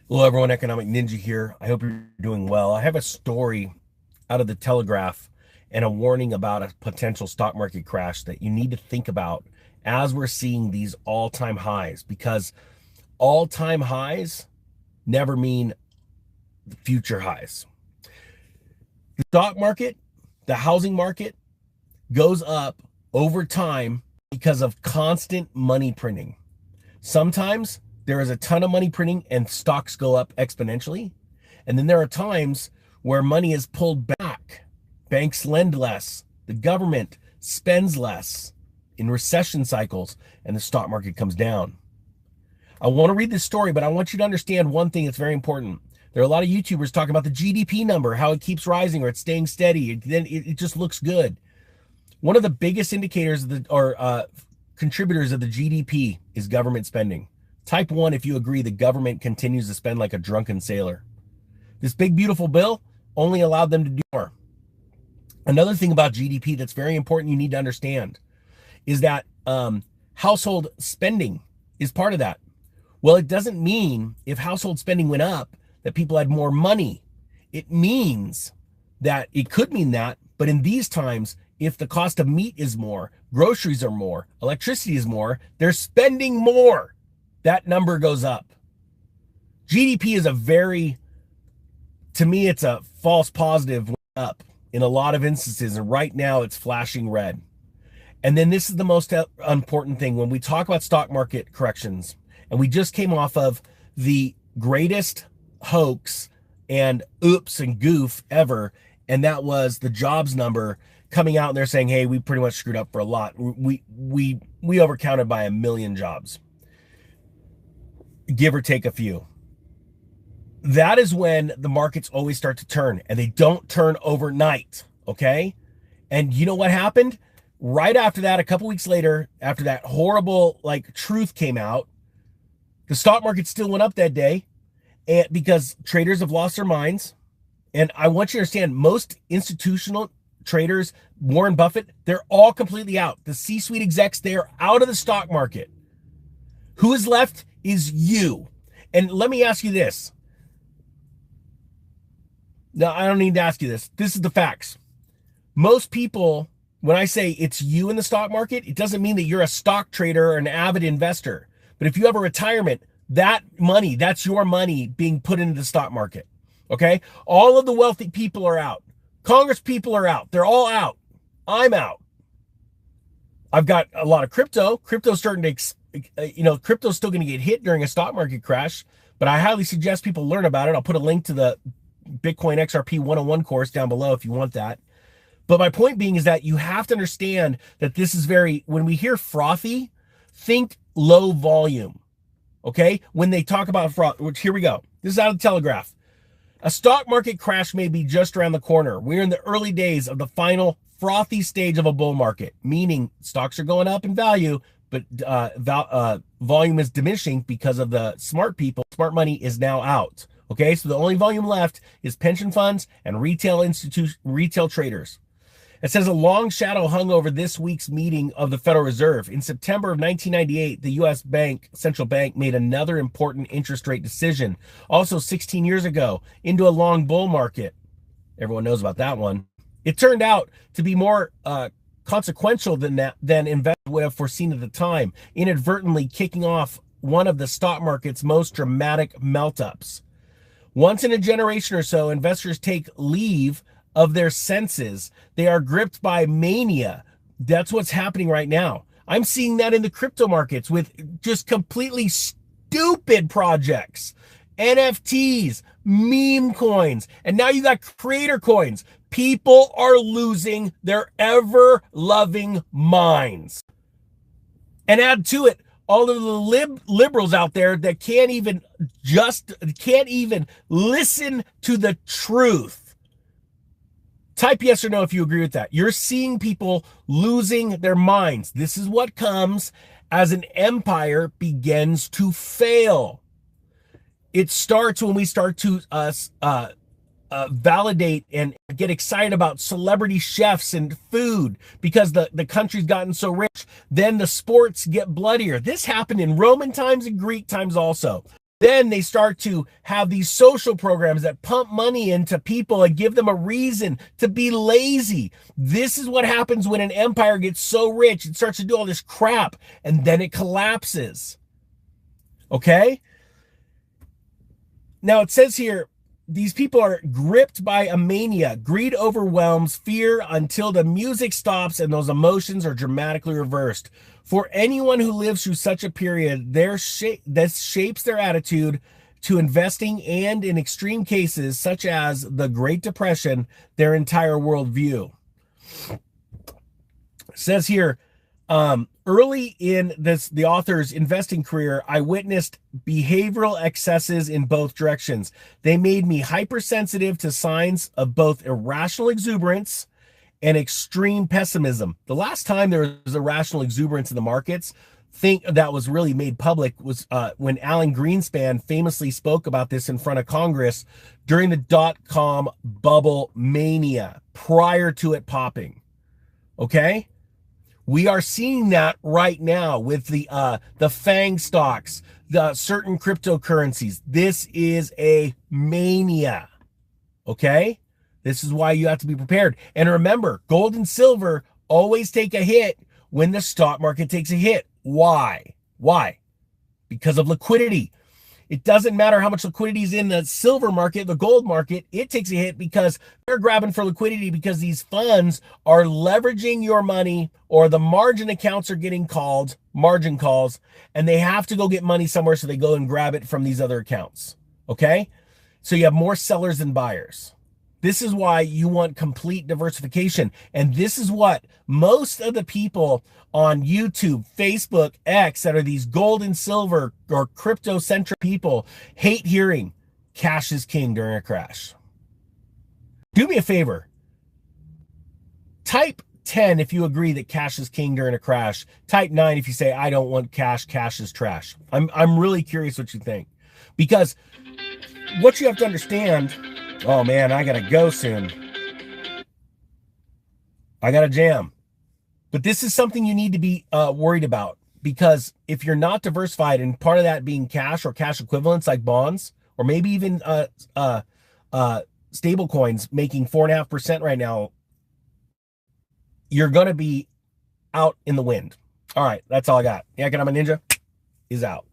Hello, everyone. Economic Ninja here. I hope you're doing well. I have a story out of the Telegraph and a warning about a potential stock market crash that you need to think about as we're seeing these all-time highs, because all-time highs never mean future highs. The stock market, the housing market goes up over time because of constant money printing. Sometimes there is a ton of money printing and stocks go up exponentially. And then there are times where money is pulled back. Banks lend less, the government spends less in recession cycles, and the stock market comes down. I want to read this story, but I want you to understand one thing that's very important. There are a lot of YouTubers talking about the GDP number, how it keeps rising or it's staying steady. Then it just looks good. One of the biggest indicators of contributors of the GDP is government spending. Type 1 if you agree the government continues to spend like a drunken sailor. This big, beautiful bill only allowed them to do more. Another thing about GDP that's very important you need to understand is that household spending is part of that. Well, it doesn't mean if household spending went up that people had more money. It means that it could mean that, but in these times, if the cost of meat is more, groceries are more, electricity is more, they're spending more. That number goes up. GDP is to me, it's a false positive up in a lot of instances. And right now it's flashing red. And then this is the most important thing when we talk about stock market corrections. And we just came off of the greatest hoax and oops and goof ever. And that was the jobs number coming out and they're saying, hey, we pretty much screwed up for a lot. We overcounted by 1 million jobs, give or take a few. That is when the markets always start to turn, and they don't turn overnight, okay? And you know what happened? Right after that, a couple weeks later, after that horrible truth came out, the stock market still went up that day, and because traders have lost their minds. And I want you to understand, most institutional traders, Warren Buffett, they're all completely out. The C-suite execs, they are out of the stock market. Who is left is you. And let me ask you this. No, I don't need to ask you this. This is the facts. Most people, when I say it's you in the stock market, it doesn't mean that you're a stock trader or an avid investor. But if you have a retirement, that money, that's your money being put into the stock market. Okay? All of the wealthy people are out. Congress people are out. They're all out. I'm out. I've got a lot of crypto. Crypto's starting to, crypto's still going to get hit during a stock market crash, but I highly suggest people learn about it. I'll put a link to the Bitcoin XRP 101 course down below if you want that. But my point being is that you have to understand that this is when we hear frothy, think low volume. Okay? When they talk about froth, which here we go. This is out of the Telegraph. A stock market crash may be just around the corner. We're in the early days of the final frothy stage of a bull market, meaning stocks are going up in value, but volume is diminishing because of the smart people. Smart money is now out. Okay, so the only volume left is pension funds and retail traders. It says a long shadow hung over this week's meeting of the Federal Reserve. In September of 1998, the U.S. central bank made another important interest rate decision. Also 16 years ago, into a long bull market. Everyone knows about that one. It turned out to be more consequential than investors would have foreseen at the time, inadvertently kicking off one of the stock market's most dramatic melt-ups. Once in a generation or so, investors take leave of their senses. They are gripped by mania. That's what's happening right now. I'm seeing that in the crypto markets with just completely stupid projects, NFTs, meme coins, and now you got creator coins. People are losing their ever-loving minds. And add to it all of the liberals out there that can't even listen to the truth. Type yes or no if you agree with that. You're seeing people losing their minds. This is what comes as an empire begins to fail. It starts when we start to validate and get excited about celebrity chefs and food because the country's gotten so rich. Then the sports get bloodier. This happened in Roman times and Greek times also. Then they start to have these social programs that pump money into people and give them a reason to be lazy. This is what happens when an empire gets so rich. It starts to do all this crap and then it collapses. Okay? Now it says here, these people are gripped by a mania. Greed overwhelms fear until the music stops and those emotions are dramatically reversed. For anyone who lives through such a period, this shapes their attitude to investing and, in extreme cases, such as the Great Depression, their entire worldview. It says here, early in the author's investing career, I witnessed behavioral excesses in both directions. They made me hypersensitive to signs of both irrational exuberance and extreme pessimism. The last time there was irrational exuberance in the markets, that was really made public, was when Alan Greenspan famously spoke about this in front of Congress during the dot-com bubble mania, prior to it popping. Okay? We are seeing that right now with the FANG stocks, the certain cryptocurrencies. This is a mania. Okay? This is why you have to be prepared. And remember, gold and silver always take a hit when the stock market takes a hit. Why? Why? Because of liquidity. It doesn't matter how much liquidity is in the silver market, the gold market, it takes a hit because they're grabbing for liquidity because these funds are leveraging your money, or the margin accounts are getting called, margin calls, and they have to go get money somewhere, so they go and grab it from these other accounts. Okay? So you have more sellers than buyers. This is why you want complete diversification. And this is what most of the people on YouTube, Facebook, X that are these gold and silver or crypto-centric people hate hearing. Cash is king during a crash. Do me a favor. Type 10 if you agree that cash is king during a crash. Type 9 if you say, I don't want cash. Cash is trash. I'm really curious what you think. Because what you have to understand... Oh man, I gotta go soon. I got a jam. But this is something you need to be worried about, because if you're not diversified, and part of that being cash or cash equivalents like bonds, or maybe even stable coins making 4.5% right now, you're gonna be out in the wind. All right, that's all I got. Yeah, I'm a ninja is out.